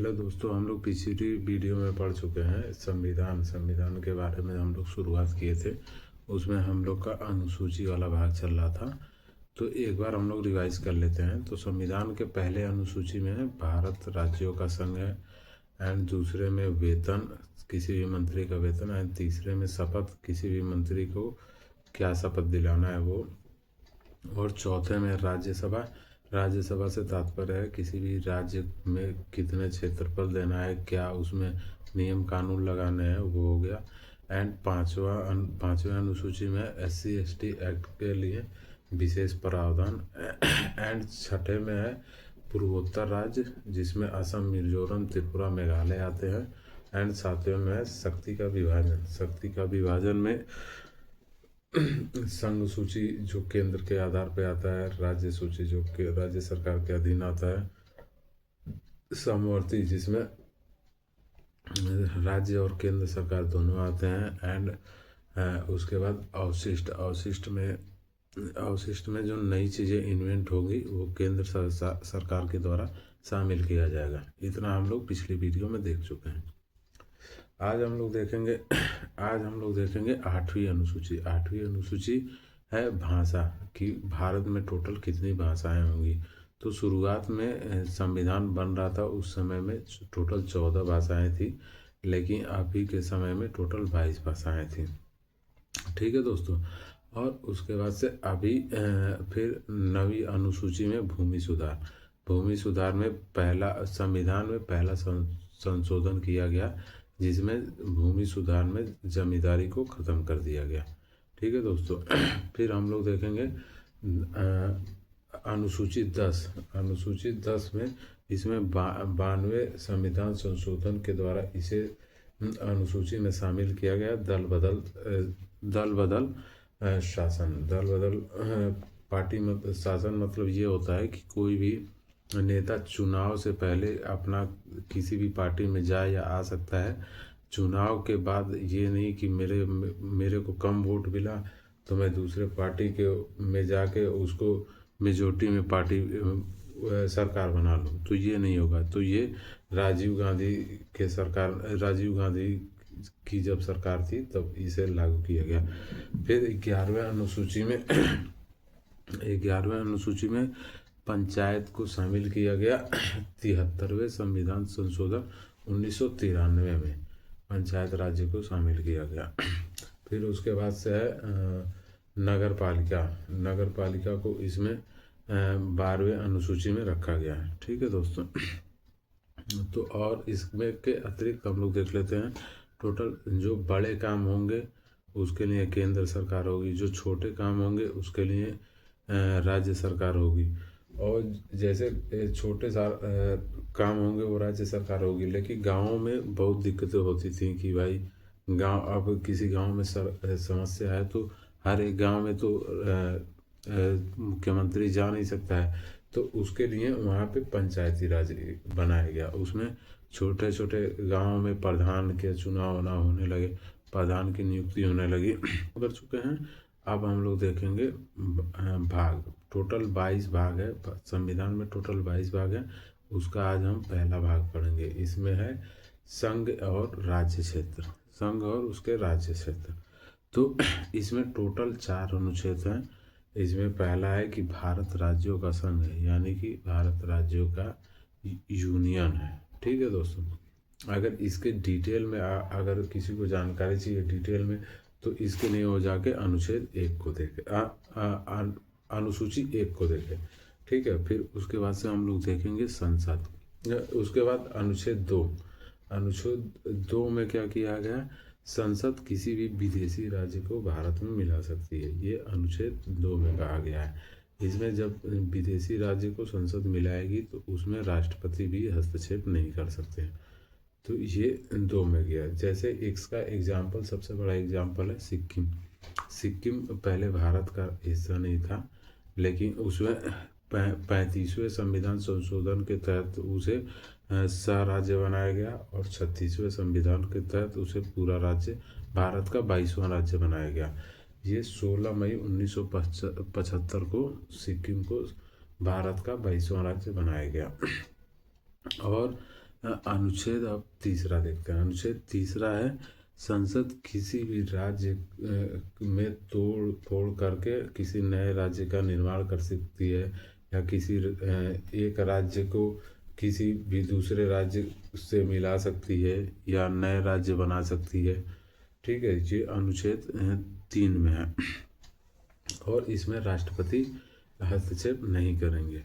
Hello दोस्तों, हम लोग पिछली वीडियो में पढ़ चुके हैं संविधान के बारे में हम लोग शुरुआत किए थे। उसमें हम लोग का अनुसूची वाला भाग चल रहा था, तो एक बार हम लोग रिवाइज कर लेते हैं। तो संविधान के पहले अनुसूची में है भारत राज्यों का संघ है, एंड दूसरे में वेतन, किसी भी मंत्री का वेतन, एंड तीसरे में शपथ, किसी भी मंत्री को क्या शपथ दिलाना है वो, और चौथे में राज्यसभा। राज्यसभा से तात्पर्य है किसी भी राज्य में कितने क्षेत्रफल देना है, क्या उसमें नियम कानून लगाने हैं, वो हो गया। एंड पांचवें अनुसूची में SC ST एक्ट के लिए विशेष प्रावधान। एंड छठे में है पूर्वोत्तर राज्य, जिसमें असम, मिजोरम, त्रिपुरा, मेघालय आते हैं। एंड सातवें में है शक्ति का विभाजन में संघ सूची जो केंद्र के आधार पे आता है, राज्य सूची जो कि राज्य सरकार के अधीन आता है, समवर्ती जिसमें राज्य और केंद्र सरकार दोनों आते हैं। एंड उसके बाद अवशिष्ट में जो नई चीज़ें इन्वेंट होगी वो केंद्र सरकार के द्वारा शामिल किया जाएगा। इतना हम लोग पिछली वीडियो में देख चुके हैं। आज हम लोग देखेंगे आठवीं अनुसूची है भाषा कि भारत में टोटल कितनी भाषाएं होंगी। तो शुरुआत में संविधान बन रहा था, उस समय में टोटल 14 भाषाएं थी, लेकिन अभी के समय में टोटल 22 भाषाएं थी। ठीक है दोस्तों। और उसके बाद से अभी फिर नवी अनुसूची में भूमि सुधार में संविधान में पहला संशोधन किया गया, जिसमें भूमि सुधार में जमींदारी को ख़त्म कर दिया गया। ठीक है दोस्तों। फिर हम लोग देखेंगे अनुसूची 10 में, इसमें 92 संविधान संशोधन के द्वारा इसे अनुसूची में शामिल किया गया। दल बदल पार्टी शासन मतलब ये होता है कि कोई भी नेता चुनाव से पहले अपना किसी भी पार्टी में जाए या आ सकता है। चुनाव के बाद ये नहीं कि मेरे को कम वोट मिला तो मैं दूसरे पार्टी के में जाके उसको मेजोरिटी में पार्टी सरकार बना लूँ, तो ये नहीं होगा। तो ये राजीव गांधी की जब सरकार थी तब इसे लागू किया गया। फिर 11वें अनुसूची में पंचायत को शामिल किया गया। 73वें संविधान संशोधन 1993 में पंचायत राज्य को शामिल किया गया। फिर उसके बाद से है नगर पालिका को इसमें 12वें अनुसूची में रखा गया है। ठीक है दोस्तों। तो और इसमें के अतिरिक्त हम लोग देख लेते हैं टोटल जो बड़े काम होंगे उसके लिए केंद्र सरकार होगी, जो छोटे काम होंगे उसके लिए राज्य सरकार होगी। और जैसे छोटे काम होंगे वो राज्य सरकार होगी, लेकिन गाँवों में बहुत दिक्कतें होती थी कि भाई अब किसी गांव में समस्या है तो हर एक गांव में तो मुख्यमंत्री जा नहीं सकता है, तो उसके लिए वहाँ पे पंचायती राज बनाया गया। उसमें छोटे छोटे गाँव में प्रधान के चुनाव होने लगे, प्रधान की नियुक्ति होने लगी कर चुके हैं। अब हम लोग देखेंगे टोटल 22 भाग है संविधान में, टोटल 22 भाग है। उसका आज हम पहला भाग पढ़ेंगे। इसमें है संघ और उसके राज्य क्षेत्र। तो इसमें टोटल 4 अनुच्छेद हैं। इसमें पहला है कि भारत राज्यों का संघ है, यानी कि भारत राज्यों का यूनियन है। ठीक है दोस्तों। अगर इसके डिटेल में अगर किसी को जानकारी चाहिए डिटेल में, तो इसके लिए हो जाके अनुच्छेद 1 को देखे, अनुसूची 1 को देखे। ठीक है। फिर उसके बाद से हम लोग देखेंगे संसद। उसके बाद अनुच्छेद 2 में क्या किया गया, संसद किसी भी विदेशी राज्य को भारत में मिला सकती है, ये अनुच्छेद 2 में कहा गया है। इसमें जब विदेशी राज्य को संसद मिलाएगी तो उसमें राष्ट्रपति भी हस्तक्षेप नहीं कर सकते। तो ये 2 में गया। जैसे इसका एग्जाम्पल, सबसे बड़ा एग्जाम्पल है सिक्किम पहले भारत का हिस्सा नहीं था, लेकिन उसमें 35वें संविधान संशोधन के तहत उसे सह राज्य बनाया गया, और 36वें संविधान के तहत उसे पूरा राज्य, भारत का 22वां राज्य बनाया गया। ये 16 मई 1975 को सिक्किम को भारत का 22वां राज्य बनाया गया। और अनुच्छेद अब तीसरा देखते हैं। अनुच्छेद तीसरा है, संसद किसी भी राज्य में तोड़ फोड़ करके किसी नए राज्य का निर्माण कर सकती है, या किसी एक राज्य को किसी भी दूसरे राज्य से मिला सकती है, या नए राज्य बना सकती है। ठीक है, ये अनुच्छेद 3 में है, और इसमें राष्ट्रपति हस्तक्षेप नहीं करेंगे।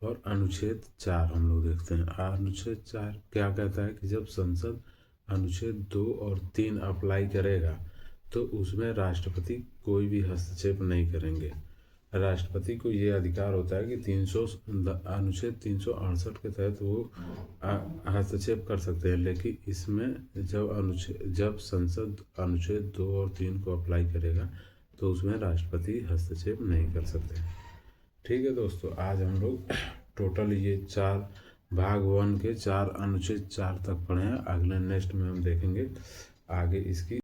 और अनुच्छेद 4 हम लोग देखते हैं। अनुच्छेद 4 क्या कहता है कि जब संसद अनुच्छेद 2 और 3 अप्लाई करेगा तो उसमें राष्ट्रपति कोई भी हस्तक्षेप नहीं करेंगे। राष्ट्रपति को ये अधिकार होता है कि अनुच्छेद 368 के तहत वो हस्तक्षेप कर सकते हैं, लेकिन इसमें जब संसद अनुच्छेद 2 और 3 को अप्लाई करेगा तो उसमें राष्ट्रपति हस्तक्षेप नहीं कर सकते। ठीक है दोस्तों, आज हम लोग टोटल ये 4 भाग 1 के 4 अनुच्छेद 4 तक पढ़े हैं। अगले नेक्स्ट में हम देखेंगे आगे इसकी